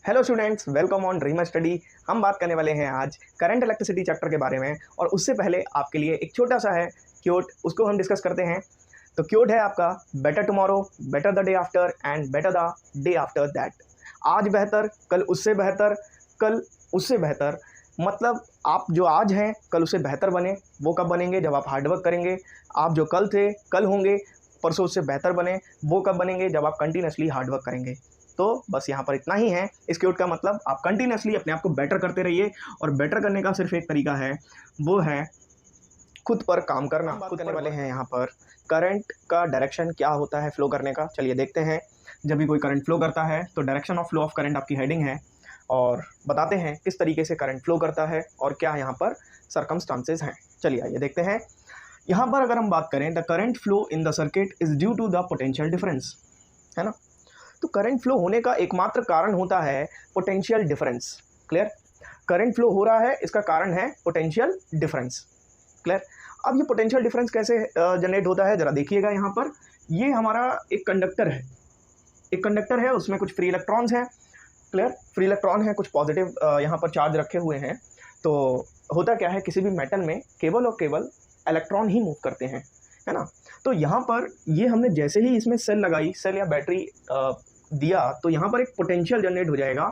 Hello students, welcome on dreamer study. हम बात करने वाले हैं आज करंट इलेक्ट्रिसिटी चैप्टर के बारे में। और उससे पहले आपके लिए एक छोटा सा है क्योट, उसको हम डिस्कस करते हैं। तो क्योट है आपका better tomorrow, better the day after and better the day after that. आज बेहतर, कल उससे बेहतर, कल उससे बेहतर। मतलब आप जो आज हैं कल उससे बेहतर बने। वो कब बनेंगे? जब आप हार्डवर्क करेंगे। आप जो कल थे, कल होंगे, परसों उससे बेहतर बने। वो कब बनेंगे? जब आप कंटिन्यूसली हार्डवर्क करेंगे। तो बस यहाँ पर इतना ही है। इस क्योट का मतलब आप कंटिन्यूसली अपने आप को बेटर करते रहिए। और बेटर करने का सिर्फ एक तरीका है, वो है खुद पर काम करना। बात करने वाले हैं यहाँ पर करंट का डायरेक्शन क्या होता है फ्लो करने का। चलिए देखते हैं। जब भी कोई करंट फ्लो करता है तो direction of flow of current आपकी हेडिंग है, और बताते हैं किस तरीके से करंट फ्लो करता है और क्या यहाँ पर सर्कमस्टांसेस हैं। चलिए आइए देखते हैं। यहाँ पर अगर हम बात करें, the current flow in the circuit is due to the potential difference, है ना। तो करंट फ्लो होने का एकमात्र कारण होता है potential difference. Clear? Current flow हो रहा है, इसका कारण है पोटेंशियल डिफरेंस। क्लियर? अब ये पोटेंशियल डिफरेंस कैसे जनरेट होता है, जरा देखिएगा। यहाँ पर ये हमारा एक कंडक्टर है, उसमें कुछ फ्री इलेक्ट्रॉन्स हैं। क्लियर? फ्री इलेक्ट्रॉन है, कुछ पॉजिटिव यहाँ पर चार्ज रखे हुए हैं। तो होता क्या है, किसी भी मेटल में केवल और केवल इलेक्ट्रॉन ही मूव करते हैं, है ना। तो यहाँ पर ये हमने जैसे ही इसमें सेल लगाई, सेल या बैटरी दिया, तो यहाँ पर एक पोटेंशियल जनरेट हो जाएगा।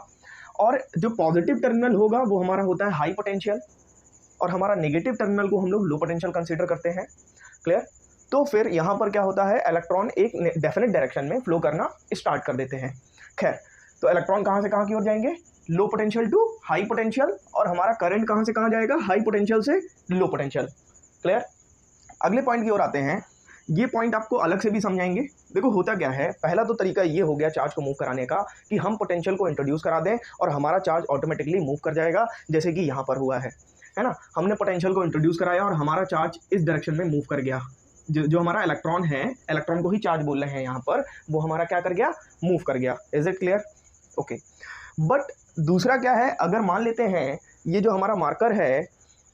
और जो पॉजिटिव टर्मिनल होगा वो हमारा होता है हाई पोटेंशियल, और हमारा नेगेटिव टर्मिनल को हम लोग लो पोटेंशियल कंसीडर करते हैं। क्लियर? तो फिर यहाँ पर क्या होता है, इलेक्ट्रॉन एक डेफिनेट डायरेक्शन में फ्लो करना स्टार्ट कर देते हैं। खैर, तो इलेक्ट्रॉन कहाँ से कहाँ की ओर जाएंगे? Low potential to high potential. और हमारा करंट कहाँ से कहाँ जाएगा? हाई पोटेंशियल से लो पोटेंशियल। क्लियर? अगले पॉइंट की ओर आते हैं। ये पॉइंट आपको अलग से भी समझाएंगे। देखो होता क्या है, पहला तो तरीका ये हो गया चार्ज को मूव कराने का कि हम पोटेंशियल को इंट्रोड्यूस करा दें और हमारा चार्ज ऑटोमेटिकली मूव कर जाएगा, जैसे कि यहाँ पर हुआ है ना। हमने पोटेंशियल को इंट्रोड्यूस कराया और हमारा चार्ज इस डायरेक्शन में मूव कर गया। जो हमारा इलेक्ट्रॉन है, इलेक्ट्रॉन को ही चार्ज बोल रहे हैं यहाँ पर, वो हमारा क्या कर गया? मूव कर गया। Is it clear? Okay. But दूसरा क्या है, अगर मान लेते हैं ये जो हमारा मार्कर है,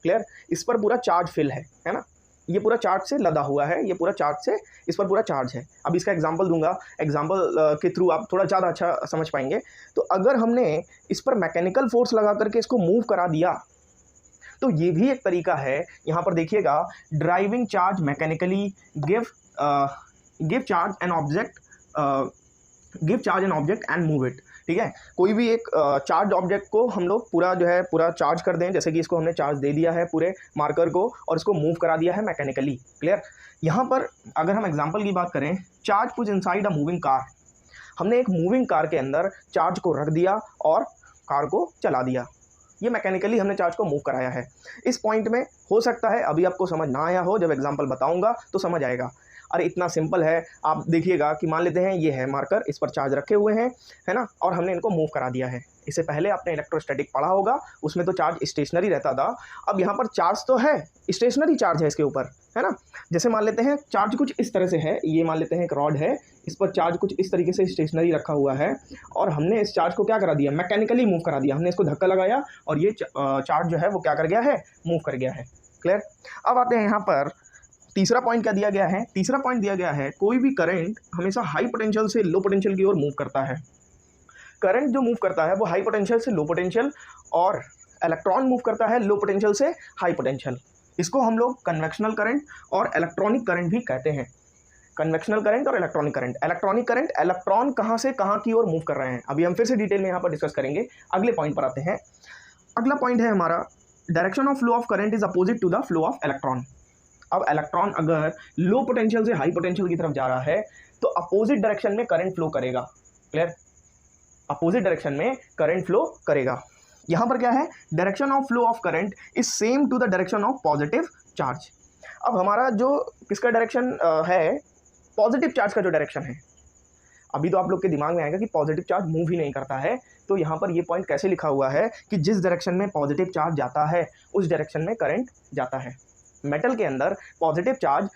क्लियर, इस पर पूरा चार्ज फिल है ना। ये पूरा चार्ज से लदा हुआ है, ये पूरा चार्ज से, इस पर पूरा चार्ज है। अब इसका एग्जांपल दूंगा, एग्जांपल के थ्रू आप थोड़ा ज़्यादा अच्छा समझ पाएंगे। तो अगर हमने इस पर मैकेनिकल फोर्स लगा करके इसको मूव करा दिया, तो ये भी एक तरीका है। यहाँ पर देखिएगा, driving charge mechanically give charge an object and move it. ठीक है, कोई भी एक चार्ज ऑब्जेक्ट को हम लोग पूरा चार्ज कर दें, जैसे कि इसको हमने चार्ज दे दिया है पूरे मार्कर को, और इसको मूव करा दिया है मैकेनिकली। क्लियर? यहाँ पर अगर हम एग्जांपल की बात करें, charge put inside a moving car. हमने एक मूविंग कार के अंदर चार्ज को रख दिया और कार को चला दिया। ये मैकेनिकली हमने चार्ज को मूव कराया है। इस पॉइंट में हो सकता है अभी आपको समझ ना आया हो, जब एग्जांपल बताऊंगा तो समझ आएगा। अरे इतना सिंपल है। आप देखिएगा कि मान लेते हैं ये है मार्कर, इस पर चार्ज रखे हुए हैं, है ना, और हमने इनको मूव करा दिया है। इससे पहले आपने इलेक्ट्रोस्टैटिक पढ़ा होगा, उसमें तो चार्ज स्टेशनरी रहता था। अब यहाँ पर चार्ज तो है, स्टेशनरी चार्ज है इसके ऊपर, है ना। जैसे मान लेते हैं चार्ज कुछ इस तरह से है, ये मान लेते हैं एक रॉड है, इस पर चार्ज कुछ इस तरीके से स्टेशनरी रखा हुआ है, और हमने इस चार्ज को क्या करा दिया? मैकेनिकली मूव करा दिया। हमने इसको धक्का लगाया और ये चार्ज जो है वो क्या कर गया है? मूव कर गया है। क्लियर? अब आते हैं यहाँ पर तीसरा पॉइंट क्या दिया गया है। तीसरा पॉइंट दिया गया है, कोई भी करंट हमेशा हाई पोटेंशियल से लो पोटेंशियल की ओर मूव करता है। करंट जो मूव करता है वो हाई पोटेंशियल से लो पोटेंशियल, और इलेक्ट्रॉन मूव करता है लो पोटेंशियल से हाई पोटेंशियल। इसको हम लोग कन्वेक्शनल करंट और इलेक्ट्रॉनिक करंट भी कहते हैं। कन्वेक्शनल करंट और electronic current. Electronic current, electron कहाँ से कहाँ की ओर मूव कर रहे हैं, अभी हम फिर से डिटेल में यहाँ पर डिस्कस करेंगे। अगले पॉइंट पर आते हैं। अगला पॉइंट है हमारा, direction of flow of current is opposite to the flow of electron. अब इलेक्ट्रॉन अगर लो पोटेंशियल से हाई पोटेंशियल की तरफ जा रहा है तो अपोजिट डायरेक्शन में करंट फ्लो करेगा। क्लियर? अपोजिट डायरेक्शन में करंट फ्लो करेगा। यहाँ पर क्या है, direction of flow of current is same to the direction of positive charge. अब हमारा जो किसका डायरेक्शन है, पॉजिटिव चार्ज का जो डायरेक्शन है। अभी तो आप लोग के दिमाग में आएगा कि पॉजिटिव चार्ज मूव ही नहीं करता है, तो यहाँ पर ये पॉइंट कैसे लिखा हुआ है कि जिस डायरेक्शन में पॉजिटिव चार्ज जाता है उस डायरेक्शन में करंट जाता है। मेटल के अंदर पॉजिटिव चार्ज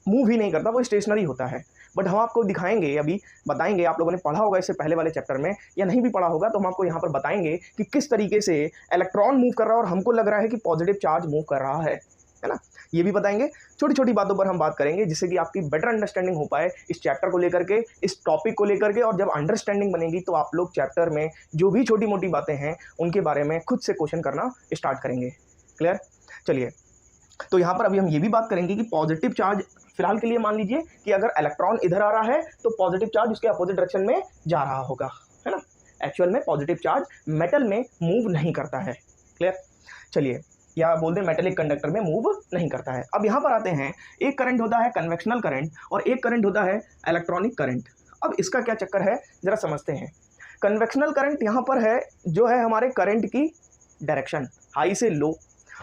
मूव ही नहीं करता, वो स्टेशनरी होता है। बट हम आपको दिखाएंगे, अभी बताएंगे, आप लोगों ने पढ़ा होगा इससे पहले वाले चैप्टर में, या नहीं भी पढ़ा होगा तो हम आपको यहाँ पर बताएंगे कि किस तरीके से इलेक्ट्रॉन मूव कर रहा है और हमको लग रहा है कि पॉजिटिव चार्ज मूव कर रहा है। है ना, ये भी बताएंगे। छोटी छोटी बातों पर हम बात करेंगे जिससे कि आपकी बेटर अंडरस्टैंडिंग हो पाए इस चैप्टर को लेकर के, इस टॉपिक को लेकर के। और जब अंडरस्टैंडिंग बनेगी तो आप लोग चैप्टर में जो भी छोटी मोटी बातें हैं उनके बारे में खुद से क्वेश्चन करना स्टार्ट करेंगे। क्लियर? चलिए, तो यहाँ पर अभी हम ये भी बात करेंगे कि पॉजिटिव चार्ज, फिलहाल के लिए मान लीजिए कि अगर इलेक्ट्रॉन इधर आ रहा है तो पॉजिटिव चार्ज उसके अपोजिट डायरेक्शन में जा रहा होगा, है ना। एक्चुअल में पॉजिटिव चार्ज मेटल में मूव नहीं करता है। क्लियर? चलिए, या बोल दें मेटेलिक कंडक्टर में मूव नहीं करता है। अब यहाँ पर आते हैं, एक करंट होता है कन्वेक्शनल करंट और एक करंट होता है इलेक्ट्रॉनिक करंट। अब इसका क्या चक्कर है जरा समझते हैं। कन्वेक्शनल करंट यहाँ पर है जो है हमारे करंट की डायरेक्शन हाई से लो,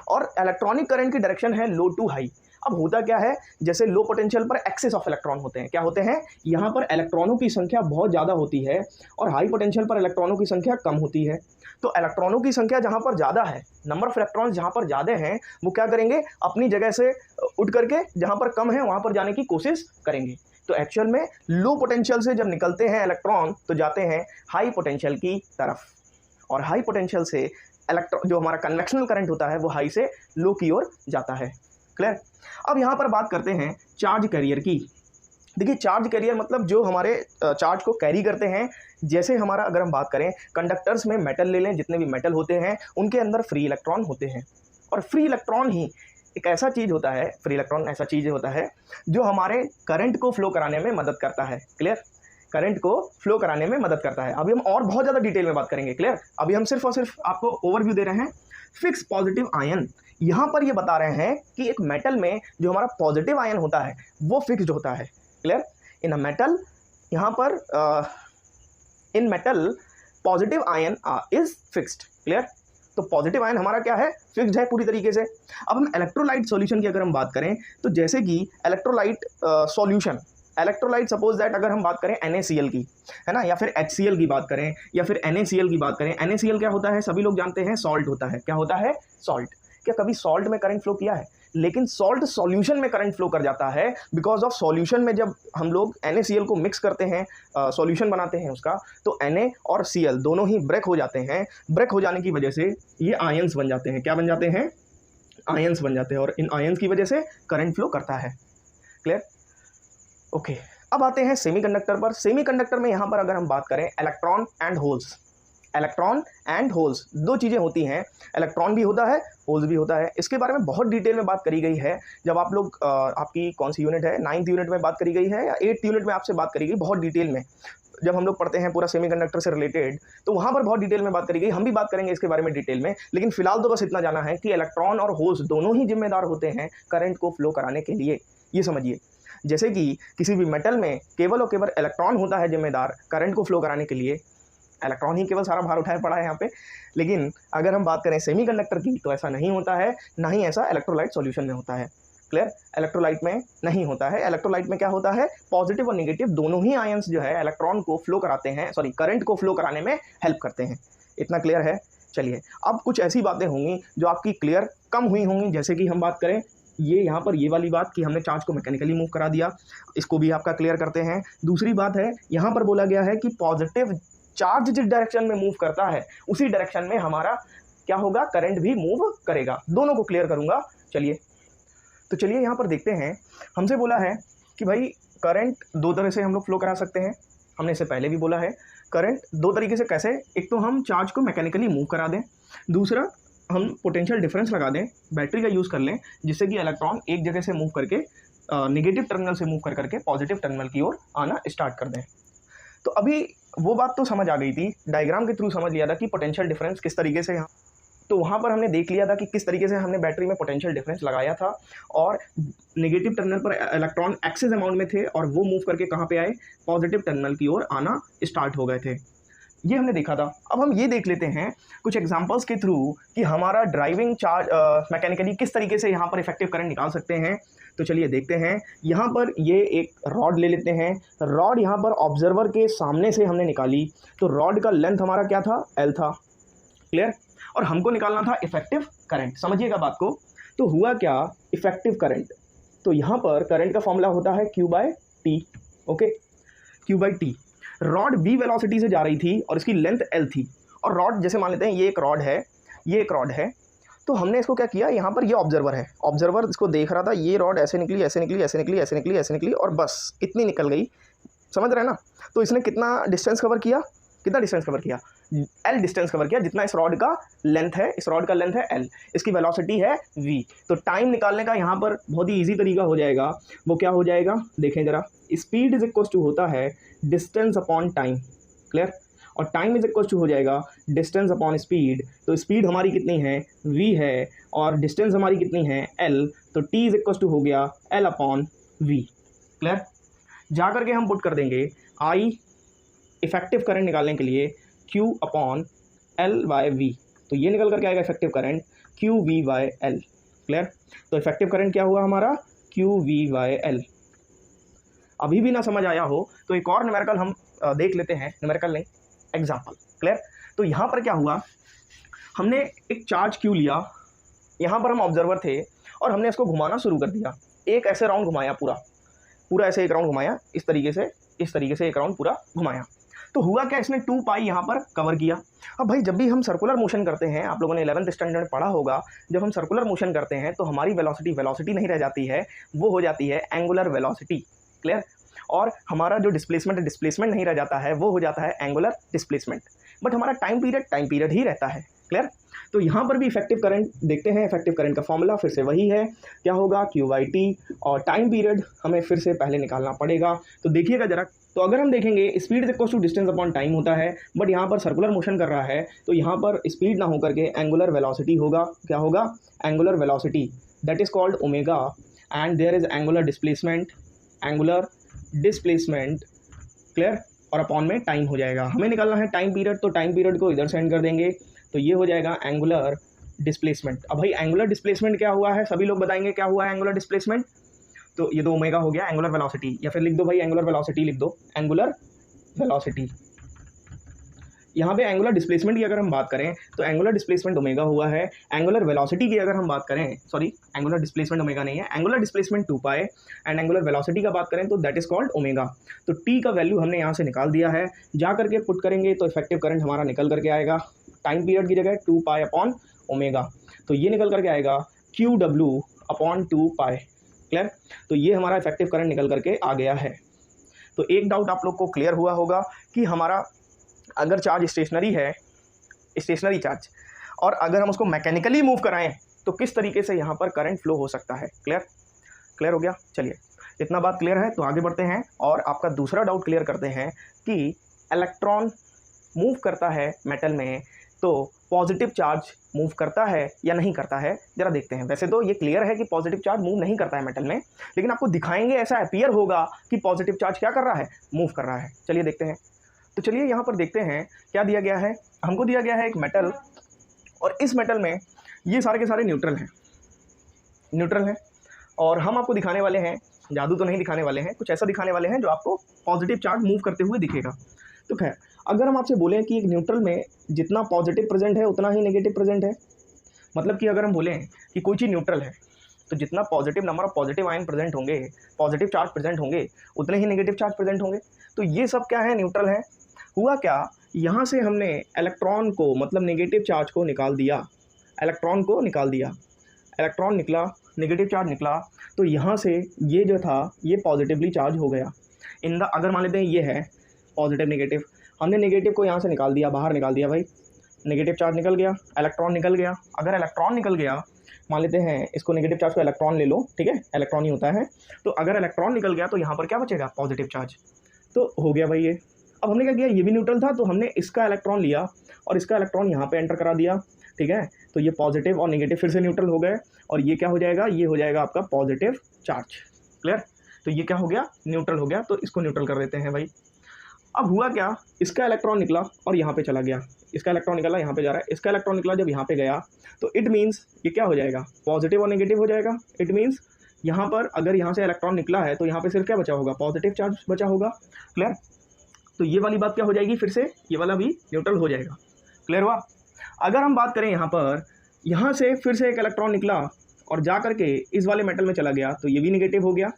और इलेक्ट्रॉनिक करंट की डायरेक्शन है लो टू हाई। अब होता क्या है, जैसे लो पोटेंशियल पर एक्सेस ऑफ इलेक्ट्रॉन होते हैं, क्या होते हैं, यहाँ पर इलेक्ट्रॉनों की संख्या बहुत ज़्यादा होती है और हाई पोटेंशियल पर इलेक्ट्रॉनों की संख्या कम होती है। तो इलेक्ट्रॉनों की संख्या जहाँ पर ज़्यादा है, नंबर ऑफ इलेक्ट्रॉन्स जहाँ पर ज़्यादा हैं, वो क्या करेंगे, अपनी जगह से उठ करके जहाँ पर कम है वहाँ पर जाने की कोशिश करेंगे। तो एक्चुअल में लो पोटेंशियल से जब निकलते हैं इलेक्ट्रॉन तो जाते हैं हाई पोटेंशियल की तरफ, और हाई पोटेंशियल से जो हमारा कन्वेक्शनल करंट होता है वो हाई से लो की ओर जाता है। क्लियर? अब यहाँ पर बात करते हैं चार्ज कैरियर की। देखिए, चार्ज कैरियर मतलब जो हमारे चार्ज को कैरी करते हैं। जैसे हमारा अगर हम बात करें कंडक्टर्स में, मेटल ले लें, जितने भी मेटल होते हैं उनके अंदर फ्री इलेक्ट्रॉन होते हैं, और फ्री इलेक्ट्रॉन ही एक ऐसा चीज़ होता है, फ्री इलेक्ट्रॉन ऐसा चीज़ होता है जो हमारे करंट को फ्लो कराने में मदद करता है। क्लियर? करंट को फ्लो कराने में मदद करता है। अभी हम और बहुत ज़्यादा डिटेल में बात करेंगे। क्लियर? अभी हम सिर्फ और सिर्फ आपको ओवरव्यू दे रहे हैं। फिक्स पॉजिटिव आयन, यहाँ पर ये बता रहे हैं कि एक मेटल में जो हमारा पॉजिटिव आयन होता है वो फिक्स्ड होता है। क्लियर? इन अ मेटल, यहाँ पर इन metal positive ion is fixed. Clear? तो पॉजिटिव आयन हमारा क्या है, फिक्स्ड है पूरी तरीके से। अब हम इलेक्ट्रोलाइट सॉल्यूशन की अगर हम बात करें तो जैसे कि electrolyte solution, electrolyte suppose that अगर हम बात करें NaCl की, है ना, या फिर HCl की बात करें, या फिर NaCl की बात करें। NaCl क्या होता है, सभी लोग जानते हैं, सॉल्ट होता है। क्या होता है, सॉल्ट। क्या कभी सॉल्ट में करंट फ्लो किया है? लेकिन सॉल्ट सॉल्यूशन में करंट फ्लो कर जाता है बिकॉज ऑफ सॉल्यूशन में जब हम लोग NaCl को मिक्स करते हैं, सॉल्यूशन बनाते हैं उसका, तो Na और Cl दोनों ही ब्रेक हो जाते हैं। ब्रेक हो जाने की वजह से ये आयंस बन जाते हैं। क्या बन जाते हैं, आयंस बन जाते हैं, और इन आयंस की वजह से करंट फ्लो करता है। क्लियर? ओके, अब आते हैं सेमीकंडक्टर पर। सेमीकंडक्टर में यहाँ पर अगर हम बात करें electron and holes, electron and holes दो चीज़ें होती हैं, इलेक्ट्रॉन भी होता है, होल्स भी होता है। इसके बारे में बहुत डिटेल में बात करी गई है। जब आप लोग आपकी कौन सी यूनिट है, 9th यूनिट में बात करी गई है या 8th यूनिट में आपसे बात करी गई बहुत डिटेल में। जब हम लोग पढ़ते हैं पूरा सेमीकंडक्टर से रिलेटेड तो वहाँ पर बहुत डिटेल में बात करी गई। हम भी बात करेंगे इसके बारे में डिटेल में, लेकिन फिलहाल तो बस इतना जाना है कि इलेक्ट्रॉन और होल्स दोनों ही जिम्मेदार होते हैं करंट को फ्लो कराने के लिए। ये समझिए, जैसे कि किसी भी मेटल में केवल और केवल इलेक्ट्रॉन होता है जिम्मेदार करंट को फ्लो कराने के लिए, इलेक्ट्रॉन ही केवल सारा भार उठाए पड़ा है यहाँ पे। लेकिन अगर हम बात करें सेमीकंडक्टर की तो ऐसा नहीं होता है, ना ही ऐसा इलेक्ट्रोलाइट सॉल्यूशन में होता है। क्लियर? इलेक्ट्रोलाइट में नहीं होता है। इलेक्ट्रोलाइट में क्या होता है, पॉजिटिव और नेगेटिव दोनों ही आयंस जो है इलेक्ट्रॉन को फ्लो कराते हैं, सॉरी करंट को फ्लो कराने में हेल्प करते हैं। इतना क्लियर है? चलिए, अब कुछ ऐसी बातें होंगी जो आपकी क्लियर कम हुई होंगी। जैसे कि हम बात करें ये यहाँ पर ये वाली बात कि हमने चार्ज को मैकेनिकली मूव करा दिया, इसको भी आपका क्लियर करते हैं। दूसरी बात है, यहाँ पर बोला गया है कि पॉजिटिव चार्ज जिस डायरेक्शन में मूव करता है उसी डायरेक्शन में हमारा क्या होगा, करंट भी मूव करेगा। दोनों को क्लियर करूंगा। चलिए, तो चलिए यहाँ पर देखते हैं। हमसे बोला है कि भाई करंट दो तरह से हम लोग फ्लो करा सकते हैं। हमने इससे पहले भी बोला है करंट दो तरीके से। कैसे? एक तो हम चार्ज को मैकेनिकली मूव करा दें, दूसरा हम पोटेंशियल डिफरेंस लगा दें, बैटरी का यूज़ कर लें, जिससे कि इलेक्ट्रॉन एक जगह से मूव करके नेगेटिव टर्मिनल से मूव कर करके पॉजिटिव टर्मिनल की ओर आना स्टार्ट कर दें। तो अभी वो बात तो समझ आ गई थी, डायग्राम के थ्रू समझ लिया था कि पोटेंशियल डिफरेंस किस तरीके से यहाँ, तो वहाँ पर हमने देख लिया था कि किस तरीके से हमने बैटरी में पोटेंशियल डिफरेंस लगाया था, और नेगेटिव टर्मिनल पर इलेक्ट्रॉन एक्सेस अमाउंट में थे और वो मूव करके कहाँ पे आए, पॉजिटिव टर्मिनल की ओर आना स्टार्ट हो गए थे। ये हमने देखा था। अब हम ये देख लेते हैं कुछ एग्जांपल्स के थ्रू कि हमारा ड्राइविंग चार्ज मैकेनिकली किस तरीके से यहाँ पर इफेक्टिव करंट निकाल सकते हैं। तो चलिए देखते हैं। यहाँ पर ये एक रॉड ले लेते हैं। रॉड यहाँ पर ऑब्जर्वर के सामने से हमने निकाली, तो रॉड का लेंथ हमारा क्या था, L था। क्लियर? और हमको निकालना था इफेक्टिव करंट। समझिएगा बात को। तो हुआ क्या, इफेक्टिव करंट, तो यहाँ पर करंट का फॉर्मूला होता है Q/T। Okay, Q/T। Rod v velocity से जा रही थी और इसकी लेंथ L थी, और रॉड जैसे मान लेते हैं ये एक रॉड है, ये एक रॉड है, तो हमने इसको क्या किया, यहाँ पर ये ऑब्जर्वर है, ऑब्जर्वर इसको देख रहा था, ये रॉड ऐसे निकली ऐसे निकली ऐसे निकली ऐसे निकली ऐसे निकली और बस इतनी निकल गई, समझ रहे हैं ना। तो इसने कितना डिस्टेंस कवर किया, कितना डिस्टेंस कवर किया, L डिस्टेंस कवर किया, जितना इस रॉड का लेंथ है, इस रॉड का लेंथ है L, इसकी वेलोसिटी है v। तो टाइम निकालने का यहाँ पर बहुत ही ईजी तरीका हो जाएगा, वो क्या हो जाएगा देखें ज़रा, स्पीड इज इक्वल टू होता है डिस्टेंस अपॉन टाइम, क्लियर, और टाइम इज इक्वल टू हो जाएगा डिस्टेंस अपॉन स्पीड। तो स्पीड हमारी कितनी है, v है, और डिस्टेंस हमारी कितनी है L, तो t इज इक्वल टू हो गया L अपॉन v, क्लियर। जा करके हम पुट कर देंगे I इफेक्टिव करंट निकालने के लिए Q upon L by V, तो ये निकल करके आएगा effective current QV by L, clear. तो इफेक्टिव करंट क्या हुआ हमारा, QV बाय L। अभी भी ना समझ आया हो तो एक और न्यूमेरिकल हम देख लेते हैं, न्यूमेरिकल नहीं एग्जाम्पल, क्लियर। तो यहाँ पर क्या हुआ, हमने एक चार्ज Q लिया, यहाँ पर हम ऑब्जर्वर थे और हमने इसको घुमाना शुरू कर दिया, एक ऐसे राउंड घुमाया, पूरा पूरा ऐसे एक राउंड घुमाया, इस तरीके से एक राउंड पूरा घुमाया। तो हुआ क्या, इसने 2 पाई यहाँ पर कवर किया। अब भाई जब भी हम सर्कुलर मोशन करते हैं, आप लोगों ने 11th स्टैंडर्ड में पढ़ा होगा, जब हम सर्कुलर मोशन करते हैं तो हमारी वेलोसिटी नहीं रह जाती है, वो हो जाती है एंगुलर वेलोसिटी, क्लियर। और हमारा जो डिस्प्लेसमेंट नहीं रह जाता है, वो हो जाता है एंगुलर डिस्प्लेसमेंट, बट हमारा टाइम पीरियड ही रहता है, क्लियर। तो यहाँ पर भी इफेक्टिव करंट देखते हैं, इफेक्टिव करंट का फॉर्मूला फिर से वही है, क्या होगा Q/T, और टाइम पीरियड हमें फिर से पहले निकालना पड़ेगा। तो देखिएगा जरा, तो अगर हम देखेंगे speed is equal to distance upon time होता है, बट यहाँ पर सर्कुलर मोशन कर रहा है तो यहाँ पर स्पीड ना होकर के एंगुलर वेलोसिटी होगा, क्या होगा, angular velocity, that is called omega, and there is angular displacement, clear, और अपॉन में टाइम हो जाएगा। हमें निकालना है टाइम पीरियड, तो टाइम पीरियड को इधर सेंड कर देंगे, तो ये हो जाएगा एंगुलर डिस्प्लेसमेंट। अब भाई एंगुलर डिस्प्लेसमेंट क्या हुआ है, सभी लोग बताएंगे क्या हुआ है एंगुलर डिस्प्लेसमेंट। तो ये 2 ओमेगा हो गया एंगुलर वेलोसिटी, या फिर लिख दो भाई एंगुलर वेलोसिटी, लिख दो एंगुलर वेलोसिटी। यहाँ पे एंगुलर डिस्प्लेसमेंट की अगर हम बात करें तो एंगुलर डिस्प्लेसमेंट ओमेगा हुआ है, एंगुलर वेलोसिटी की अगर हम बात करें, सॉरी एंगुलर डिस्प्लेसमेंट ओमेगा नहीं है, angular displacement 2 pi, and angular velocity का बात करें तो दैट इज कॉल्ड ओमेगा। तो टी का वैल्यू हमने यहाँ से निकाल दिया है, जा करके पुट करेंगे तो इफेक्टिव करंट हमारा निकल करके आएगा, टाइम पीरियड की जगह 2 पाई अपॉन ओमेगा, तो ये निकल करके आएगा QW अपॉन 2 पाई, क्लियर। तो ये हमारा इफेक्टिव करंट निकल करके आ गया है। तो एक डाउट आप लोग को क्लियर हुआ होगा कि हमारा अगर चार्ज स्टेशनरी है, स्टेशनरी चार्ज, और अगर हम उसको मैकेनिकली मूव कराएं तो किस तरीके से यहाँ पर करंट फ्लो हो सकता है, क्लियर हो गया। चलिए इतना बात क्लियर है तो आगे बढ़ते हैं और आपका दूसरा डाउट क्लियर करते हैं कि इलेक्ट्रॉन मूव करता है मेटल में तो पॉजिटिव चार्ज मूव करता है या नहीं करता है, जरा देखते हैं। वैसे तो ये क्लियर है कि पॉजिटिव चार्ज मूव नहीं करता है मेटल में, लेकिन आपको दिखाएंगे, ऐसा अपीयर होगा कि पॉजिटिव चार्ज क्या कर रहा है, मूव कर रहा है। चलिए देखते हैं। तो चलिए यहाँ पर देखते हैं क्या दिया गया है, हमको दिया गया है एक मेटल, और इस मेटल में ये सारे के सारे न्यूट्रल हैं, और हम आपको दिखाने वाले हैं, जादू तो नहीं दिखाने वाले हैं, कुछ ऐसा दिखाने वाले हैं जो आपको पॉजिटिव चार्ज मूव करते हुए दिखेगा। तो खैर अगर हम आपसे बोलें कि एक न्यूट्रल में जितना पॉजिटिव प्रेजेंट है उतना ही नेगेटिव प्रेजेंट है, मतलब कि अगर हम बोलें कि कोई चीज़ न्यूट्रल है तो जितना positive number of positive ion present होंगे, पॉजिटिव चार्ज प्रेजेंट होंगे, उतने ही नेगेटिव चार्ज प्रेजेंट होंगे। तो ये सब क्या है, न्यूट्रल है। हुआ क्या, यहाँ से हमने इलेक्ट्रॉन को, मतलब नेगेटिव चार्ज को निकाल दिया, इलेक्ट्रॉन निकला, नेगेटिव चार्ज निकला, तो यहाँ से ये जो था ये पॉजिटिवली चार्ज हो गया। अगर मान लेते हैं ये है पॉजिटिव नेगेटिव, हमने नेगेटिव को यहाँ से निकाल दिया, बाहर निकाल दिया भाई, नेगेटिव चार्ज निकल गया, इलेक्ट्रॉन निकल गया। अगर इलेक्ट्रॉन निकल गया, मान लेते हैं इसको नेगेटिव चार्ज को इलेक्ट्रॉन ले लो, ठीक है, इलेक्ट्रॉन ही होता है, तो अगर इलेक्ट्रॉन निकल गया तो यहाँ पर क्या बचेगा, पॉजिटिव चार्ज। तो हो गया भाई ये। अब हमने क्या किया, ये भी न्यूट्रल था तो हमने इसका इलेक्ट्रॉन लिया और इसका इलेक्ट्रॉन यहाँ पे एंटर करा दिया, ठीक है। तो ये पॉजिटिव और नेगेटिव फिर से न्यूट्रल हो गए, और ये क्या हो जाएगा, ये हो जाएगा आपका पॉजिटिव चार्ज, क्लियर। तो ये क्या हो गया, न्यूट्रल हो गया, तो इसको न्यूट्रल कर देते हैं भाई। अब हुआ क्या, इसका इलेक्ट्रॉन निकला और यहाँ पे चला गया, इसका इलेक्ट्रॉन निकला यहाँ पे जा रहा है, इसका इलेक्ट्रॉन निकला जब यहाँ पे गया तो इट मीन्स ये क्या हो जाएगा, पॉजिटिव और नेगेटिव हो जाएगा। इट मीन्स यहाँ पर अगर यहाँ से इलेक्ट्रॉन निकला है तो यहाँ पे सिर्फ क्या बचा होगा, पॉजिटिव चार्ज बचा होगा, क्लियर। तो ये वाली बात क्या हो जाएगी, फिर से ये वाला भी न्यूट्रल हो जाएगा, क्लियर हुआ। अगर हम बात करें यहाँ पर, यहाँ से फिर से एक इलेक्ट्रॉन निकला और जा करके इस वाले मेटल में चला गया तो ये भी नेगेटिव हो गया,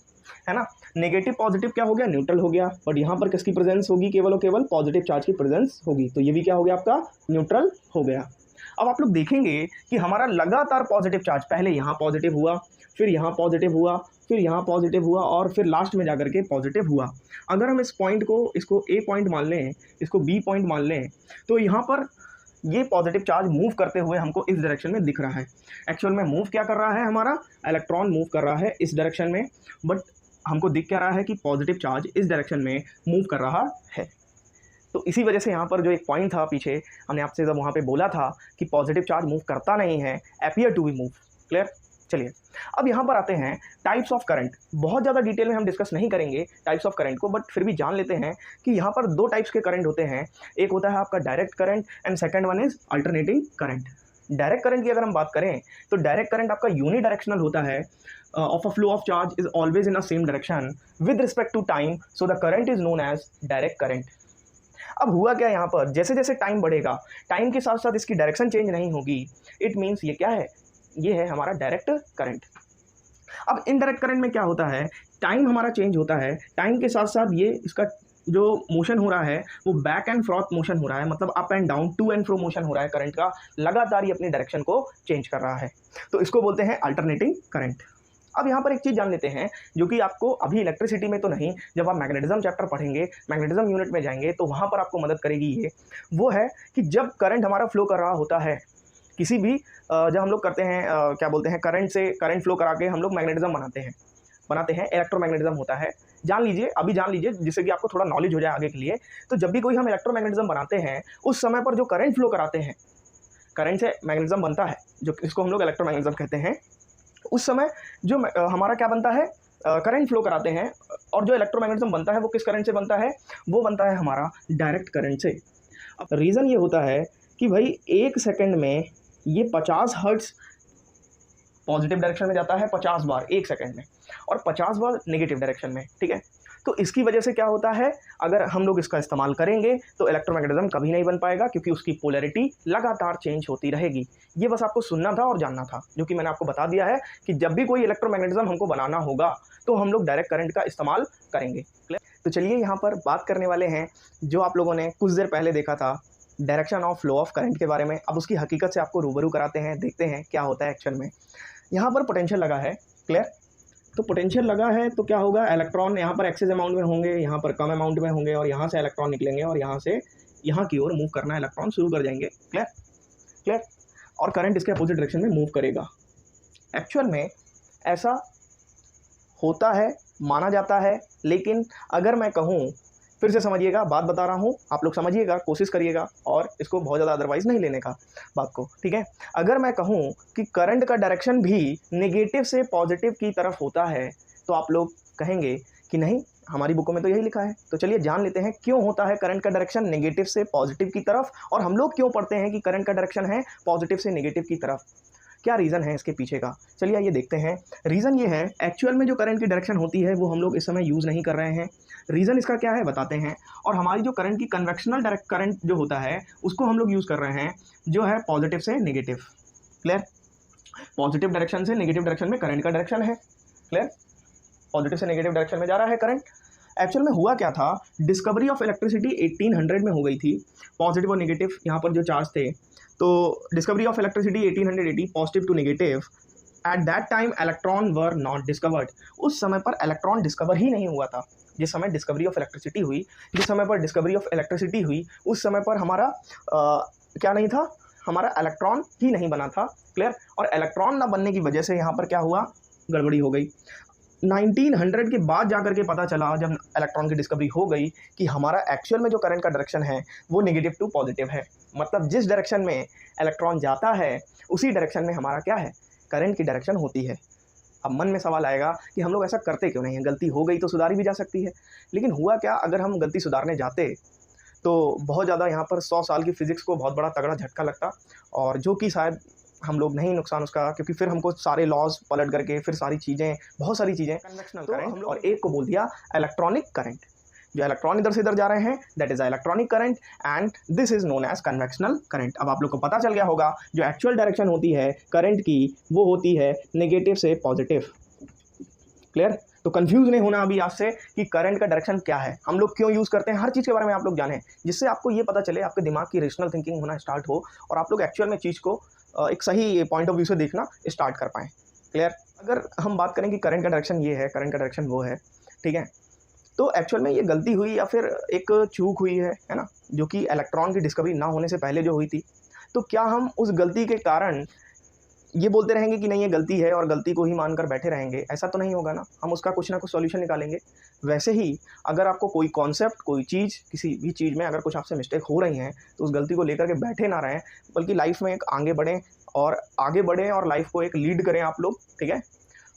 है ना। नेगेटिव पॉजिटिव क्या हो गया, न्यूट्रल हो गया, बट यहाँ पर किसकी प्रेजेंस होगी, केवल और केवल पॉजिटिव चार्ज की प्रेजेंस होगी, तो ये भी क्या हो गया आपका, न्यूट्रल हो गया। अब आप लोग देखेंगे कि हमारा लगातार पॉजिटिव चार्ज, पहले यहाँ पॉजिटिव हुआ, फिर यहाँ पॉजिटिव हुआ, फिर यहाँ पॉजिटिव हुआ और फिर लास्ट में जाकर के पॉजिटिव हुआ। अगर हम इस पॉइंट को, इसको ए पॉइंट मान लें, इसको बी पॉइंट मान लें, तो यहाँ पर ये पॉजिटिव चार्ज मूव करते हुए हमको इस डायरेक्शन में दिख रहा है। एक्चुअल में मूव क्या कर रहा है, हमारा इलेक्ट्रॉन मूव कर रहा है इस डायरेक्शन में, बट हमको दिख क्या रहा है कि पॉजिटिव चार्ज इस डायरेक्शन में मूव कर रहा है। तो इसी वजह से यहाँ पर जो एक पॉइंट था पीछे, हमने आपसे जब वहाँ पे बोला था कि पॉजिटिव चार्ज मूव करता नहीं है, appear to be move. Clear? चलिए अब यहाँ पर आते हैं टाइप्स ऑफ करंट। बहुत ज़्यादा डिटेल में हम डिस्कस नहीं करेंगे टाइप्स ऑफ करंट को, बट फिर भी जान लेते हैं कि यहाँ पर दो टाइप्स के करंट होते हैं। एक होता है आपका direct current and second one is alternating current. Direct current की अगर हम बात करें तो डायरेक्ट करंट आपका यूनिडायरेक्शनल होता है, of a flow of charge is always in a same direction with respect to time, so the current is known as direct current. अब हुआ क्या यहाँ पर, जैसे जैसे टाइम बढ़ेगा, टाइम के साथ साथ इसकी डायरेक्शन चेंज नहीं होगी, इट मीन्स ये क्या है, ये है हमारा डायरेक्ट करंट। अब इनडायरेक्ट करंट में क्या होता है, टाइम हमारा चेंज होता है, टाइम के साथ साथ ये इसका जो मोशन हो रहा है वो बैक एंड फ्रॉथ मोशन हो रहा है, मतलब up and down, to and fro motion हो रहा है करंट का, लगातार ही अपनी डायरेक्शन को चेंज कर रहा है, तो इसको बोलते हैं अल्टरनेटिंग करंट। अब यहाँ पर एक चीज़ जान लेते हैं जो कि आपको अभी इलेक्ट्रिसिटी में तो नहीं, जब आप मैग्नेटिज्म चैप्टर पढ़ेंगे, मैग्नेटिज्म यूनिट में जाएंगे तो वहाँ पर आपको मदद करेगी ये, वो है कि जब करंट हमारा फ्लो कर रहा होता है, किसी भी जब हम लोग करते हैं क्या बोलते हैं, करंट से करंट फ्लो करा के हम लोग मैग्नेटिज्म बनाते हैं इलेक्ट्रोमैग्नेटिज्म होता है। जान लीजिए, अभी जान लीजिए, जिससे कि आपको थोड़ा नॉलेज हो जाए आगे के लिए। तो जब भी कोई हम इलेक्ट्रोमैग्नेटिज्म बनाते हैं, उस समय पर जो करंट फ्लो कराते हैं, करंट से मैग्नेटिज्म बनता है, जो इसको हम लोग इलेक्ट्रोमैग्नेटिज्म कहते हैं, उस समय जो हमारा क्या बनता है, करंट फ्लो कराते हैं, और जो इलेक्ट्रोमैग्नेटिज्म बनता है वो किस करंट से बनता है, वो बनता है हमारा डायरेक्ट करंट से। अब रीज़न ये होता है कि भाई 1 सेकंड में ये 50 हर्ट्ज़ पॉजिटिव डायरेक्शन में जाता है 50 बार 1 सेकंड में, और 50 बार नेगेटिव डायरेक्शन में, ठीक है। तो इसकी वजह से क्या होता है, अगर हम लोग इसका इस्तेमाल करेंगे तो इलेक्ट्रोमैग्नेटिज्म कभी नहीं बन पाएगा, क्योंकि उसकी पोलैरिटी लगातार चेंज होती रहेगी। ये बस आपको सुनना था और जानना था, जो कि मैंने आपको बता दिया है कि जब भी कोई इलेक्ट्रोमैग्नेटिज्म हमको बनाना होगा तो हम लोग डायरेक्ट करंट का इस्तेमाल करेंगे। तो चलिए यहाँ पर बात करने वाले हैं जो आप लोगों ने कुछ देर पहले देखा था, direction of flow of current के बारे में। अब उसकी हकीकत से आपको रूबरू कराते हैं, देखते हैं क्या होता है एक्चुअल में। यहाँ पर पोटेंशियल लगा है, क्लियर। तो पोटेंशियल लगा है तो क्या होगा, इलेक्ट्रॉन यहाँ पर एक्सेस अमाउंट में होंगे, यहाँ पर कम अमाउंट में होंगे, और यहाँ से इलेक्ट्रॉन निकलेंगे और यहाँ से यहाँ की ओर मूव करना इलेक्ट्रॉन शुरू कर जाएंगे, क्लियर। और करंट इसके अपोजिट डायरेक्शन में मूव करेगा। एक्चुअल में ऐसा होता है, माना जाता है, लेकिन अगर मैं कहूँ, फिर से समझिएगा, बात बता रहा हूँ, आप लोग समझिएगा, कोशिश करिएगा, और इसको बहुत ज़्यादा अदरवाइज़ नहीं लेने का बात को, ठीक है। अगर मैं कहूँ कि करंट का डायरेक्शन भी नेगेटिव से पॉजिटिव की तरफ होता है, तो आप लोग कहेंगे कि नहीं, हमारी बुकों में तो यही लिखा है। तो चलिए जान लेते हैं क्यों होता है करंट का डायरेक्शन नेगेटिव से पॉजिटिव की तरफ, और हम लोग क्यों पढ़ते हैं कि करंट का डायरेक्शन है पॉजिटिव से नेगेटिव की तरफ, क्या रीज़न है इसके पीछे का। चलिए ये देखते हैं। रीज़न ये है, एक्चुअल में जो करंट की डायरेक्शन होती है वो हम लोग इस समय यूज़ नहीं कर रहे हैं। रीज़न इसका क्या है बताते हैं। और हमारी जो करंट की कन्वेक्शनल डायरेक्ट करंट जो होता है उसको हम लोग यूज़ कर रहे हैं, जो है पॉजिटिव से नेगेटिव, क्लियर। पॉजिटिव डायरेक्शन से नेगेटिव डायरेक्शन में करंट का डायरेक्शन है, क्लियर। पॉजिटिव से नेगेटिव डायरेक्शन में जा रहा है करंट। एक्चुअल में हुआ क्या था, डिस्कवरी ऑफ इलेक्ट्रिसिटी 1800 में हो गई थी। पॉजिटिव और नेगेटिव यहाँ पर जो चार्ज थे, तो discovery of electricity 1880, positive to negative. At that time electron were not discovered. उस समय पर इलेक्ट्रॉन डिस्कवर ही नहीं हुआ था। जिस समय डिस्कवरी ऑफ इलेक्ट्रिसिटी हुई, जिस समय पर डिस्कवरी ऑफ इलेक्ट्रिसिटी हुई, उस समय पर हमारा क्या नहीं था, हमारा इलेक्ट्रॉन ही नहीं बना था, क्लियर। और इलेक्ट्रॉन ना बनने की वजह से यहाँ पर क्या हुआ, गड़बड़ी हो गई। 1900 के बाद जाकर के पता चला, जब इलेक्ट्रॉन की डिस्कवरी हो गई, कि हमारा एक्चुअल में जो करंट का डायरेक्शन है वो नेगेटिव टू पॉजिटिव है। मतलब जिस डायरेक्शन में इलेक्ट्रॉन जाता है उसी डायरेक्शन में हमारा क्या है, करंट की डायरेक्शन होती है। अब मन में सवाल आएगा कि हम लोग ऐसा करते क्यों नहीं है, गलती हो गई तो सुधारी भी जा सकती है। लेकिन हुआ क्या, अगर हम गलती सुधारने जाते तो बहुत ज़्यादा यहाँ पर 100 साल की फिजिक्स को बहुत बड़ा तगड़ा झटका लगता, और जो कि शायद हम लोग नहीं नुकसान उसका, क्योंकि फिर हमको सारे लॉज पलट करके फिर सारी चीज़ें, बहुत सारी चीज़ें, कन्वेक्शनल करंट और एक को बोल दिया इलेक्ट्रॉनिक करंट। जो इलेक्ट्रॉन इधर से इधर जा रहे हैं, that is electronic current, and this is known as conventional current. अब आप लोग को पता चल गया होगा, जो एक्चुअल डायरेक्शन होती है करंट की वो होती है नेगेटिव से पॉजिटिव, क्लियर। तो कंफ्यूज नहीं होना अभी आज से कि करंट का डायरेक्शन क्या है, हम लोग क्यों यूज़ करते हैं, हर चीज़ के बारे में आप लोग जानें, जिससे आपको ये पता चले, आपके दिमाग की रेशनल थिंकिंग होना स्टार्ट हो और आप लोग एक्चुअल में चीज़ को एक सही पॉइंट ऑफ व्यू से देखना स्टार्ट कर पाएँ। क्लियर? अगर हम बात करें कि करंट का डायरेक्शन ये है, करंट का डायरेक्शन वो है, ठीक है? तो एक्चुअल में ये गलती हुई या फिर एक चूक हुई है ना? जो कि इलेक्ट्रॉन की डिस्कवरी ना होने से पहले जो हुई थी। तो क्या हम उस गलती के कारण ये बोलते रहेंगे कि नहीं ये गलती है और गलती को ही मानकर बैठे रहेंगे? ऐसा तो नहीं होगा ना, हम उसका कुछ ना कुछ सॉल्यूशन निकालेंगे। वैसे ही अगर आपको कोई कॉन्सेप्ट, कोई चीज़, किसी भी चीज़ में अगर कुछ आपसे मिस्टेक हो रही हैं, तो उस गलती को लेकर के बैठे ना रहें, बल्कि लाइफ़ में एक आगे बढ़ें और लाइफ़ को एक लीड करें आप लोग, ठीक है?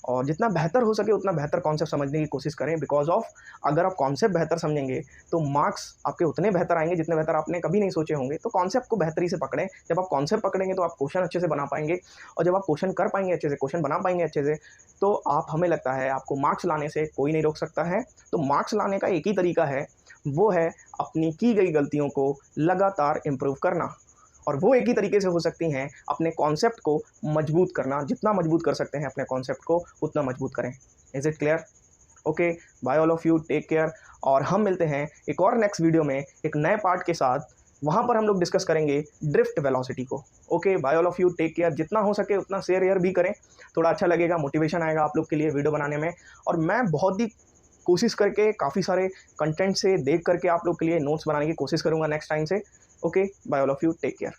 और जितना बेहतर हो सके उतना बेहतर कॉन्सेप्ट समझने की कोशिश करें, बिकॉज़ ऑफ अगर आप कॉन्सेप्ट बेहतर समझेंगे तो मार्क्स आपके उतने बेहतर आएँगे जितने बेहतर आपने कभी नहीं सोचे होंगे। तो कॉन्सेप्ट को बेहतरी से पकड़ें, जब आप कॉन्सेप्ट पकड़ेंगे तो आप क्वेश्चन अच्छे से बना पाएँगे और जब आप क्वेश्चन कर पाएँगे अच्छे से, क्वेश्चन बना पाएँगे अच्छे से, तो आप, हमें लगता है आपको मार्क्स लाने से कोई नहीं रोक सकता है। तो मार्क्स लाने का एक ही तरीका है, वो है अपनी की गई गलतियों को लगातार इम्प्रूव करना। और वो एक ही तरीके से हो सकती हैं, अपने कॉन्सेप्ट को मजबूत करना, जितना मजबूत कर सकते हैं अपने कॉन्सेप्ट को उतना मजबूत करें। Is it clear? Okay, bye all of you, take care और हम मिलते हैं एक और नेक्स्ट वीडियो में एक नए पार्ट के साथ। वहाँ पर हम लोग डिस्कस करेंगे ड्रिफ्ट वेलोसिटी को। Okay, bye all of you, take care. जितना हो सके उतना शेयर भी करें, थोड़ा अच्छा लगेगा, मोटिवेशन आएगा आप लोग के लिए वीडियो बनाने में। और मैं बहुत ही कोशिश करके काफ़ी सारे कंटेंट से देख करके आप लोग के लिए नोट्स बनाने की कोशिश करूँगा नेक्स्ट टाइम से। Okay, bye all of you, take care.